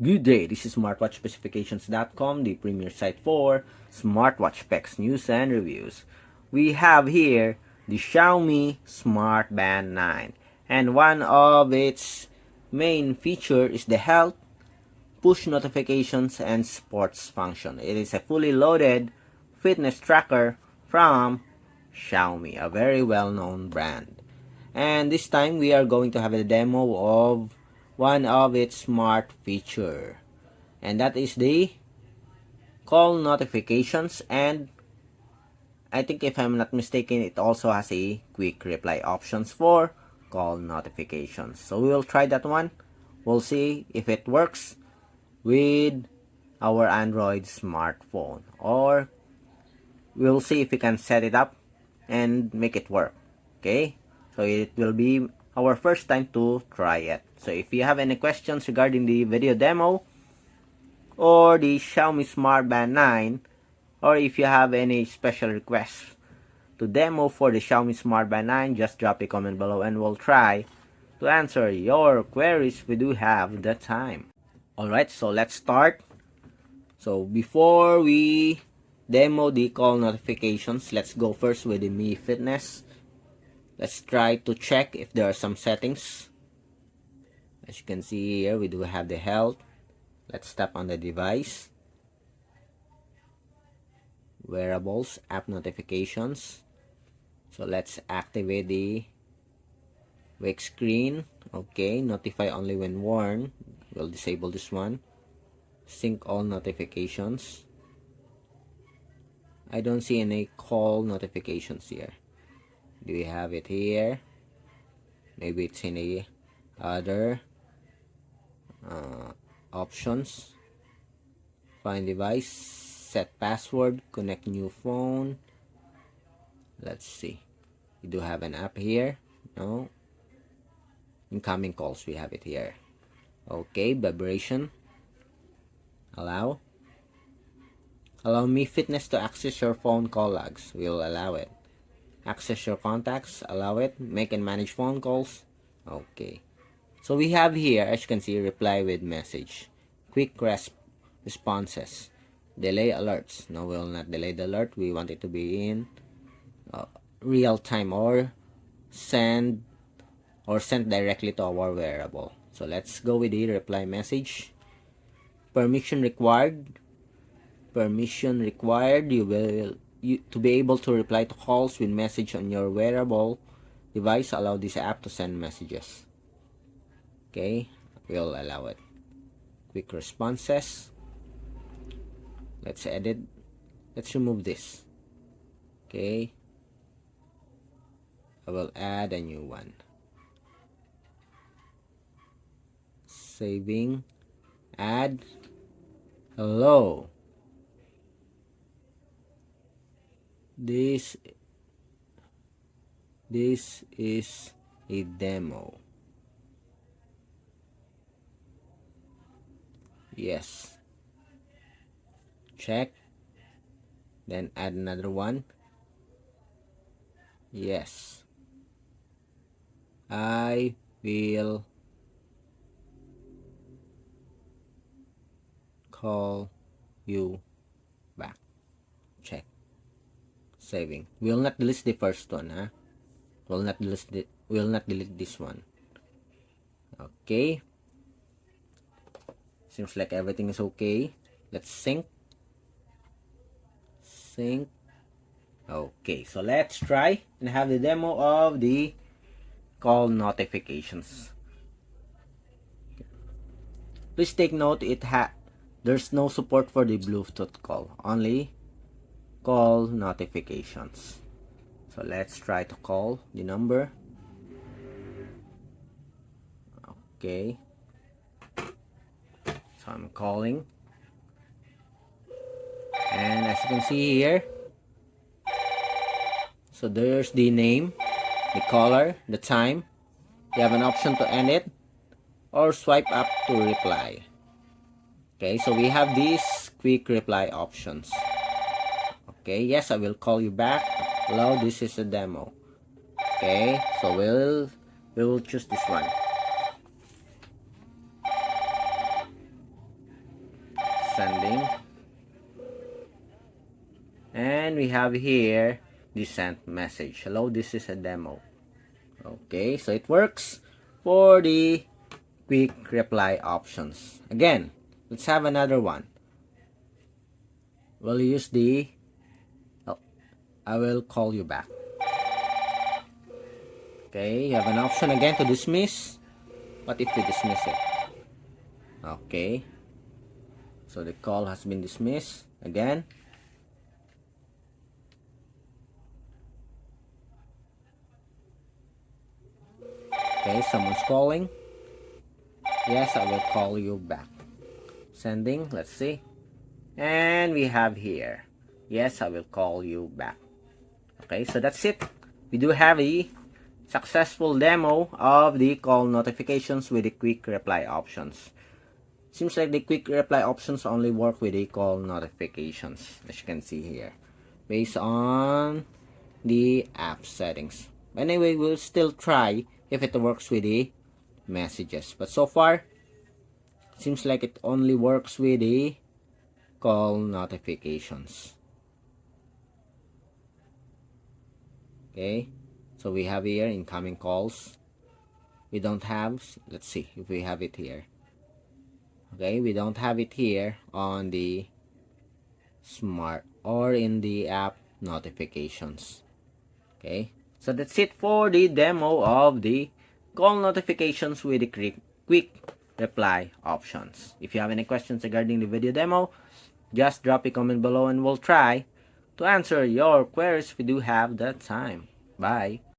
Good day, this is smartwatchspecifications.com, the premier site for smartwatch specs, news, and reviews. We have here the Xiaomi Smartband 9, and one of its main feature is the health, push notifications, and sports function. It is a fully loaded fitness tracker from Xiaomi, a very well-known brand. And this time we are going to have a demo of one of its smart feature, and that is the call notifications. And I think, if I'm not mistaken, it also has a quick reply options for call notifications. So we will try that one. We'll see if it works with our Android smartphone, or we'll see if we can set it up and make it work. Okay, so it will be our first time to try it. So if you have any questions regarding the video demo or the Xiaomi Smartband 9, or if you have any special requests to demo for the Xiaomi Smartband 9, just drop a comment below and we'll try to answer your queries. We do have the time. Alright, so let's start. So before we demo the call notifications, let's go first with the Mi Fitness. Let's try to check if there are some settings. As you can see here, we do have the health. Let's tap on the device, wearables, app notifications. So let's activate the wake screen. Okay, notify only when worn. We'll disable this one. Sync all notifications. I don't see any call notifications here. Do we have it here? Maybe it's in the other options. Find device, set password, connect new phone. Let's see. We do have an app here. No. Incoming calls, we have it here. Okay, vibration. Allow. Allow Mi Fitness to access your phone call logs. We'll allow it. Access your contacts. Allow it. Make and manage phone calls. Okay. So we have here, as you can see, reply with message. Quick responses. Delay alerts. No, we will not delay the alert. We want it to be in real time, or sent directly to our wearable. So let's go with the reply message. Permission required. Permission required. To be able to reply to calls with message on your wearable device, allow this app to send messages. Okay, we'll allow it. Quick responses. Let's edit. Let's remove this. Okay, I will add a new one. Saving. Add. Hello. This is a demo. Yes. Check. Then add another one. Yes. I will call you back. Check. Saving. We'll not delete the first one, huh? We'll not delete this one. Okay. Seems like everything is okay. Let's sync. Sync. Okay, so let's try and have the demo of the call notifications. Please take note, there's no support for the Bluetooth call, only call notifications. So let's try to call the number. Okay, so I'm calling, and as you can see here, so there's the name, the caller, the time. You have an option to end it or swipe up to reply. Okay, so we have these quick reply options. Okay, yes, I will call you back. Hello, this is a demo. Okay, so we will choose this one. Sending. And we have here the sent message. Hello, this is a demo. Okay, so it works for the quick reply options. Again, let's have another one. We'll use the I will call you back. Okay, you have an option again to dismiss. What if we dismiss it? Okay, so the call has been dismissed. Again, okay, someone's calling. Yes, I will call you back. Sending, let's see. And we have here, yes, I will call you back. Okay, so that's it. We do have a successful demo of the call notifications with the quick reply options. Seems like the quick reply options only work with the call notifications, as you can see here, based on the app settings. Anyway, we'll still try if it works with the messages, but so far seems like it only works with the call notifications. Okay, so we have here incoming calls. We don't have, let's see if we have it here. Okay, we don't have it here on the smart or in the app notifications. Okay, so that's it for the demo of the call notifications with the quick reply options. If you have any questions regarding the video demo, just drop a comment below and we'll try to answer your queries if we do have that time. Bye.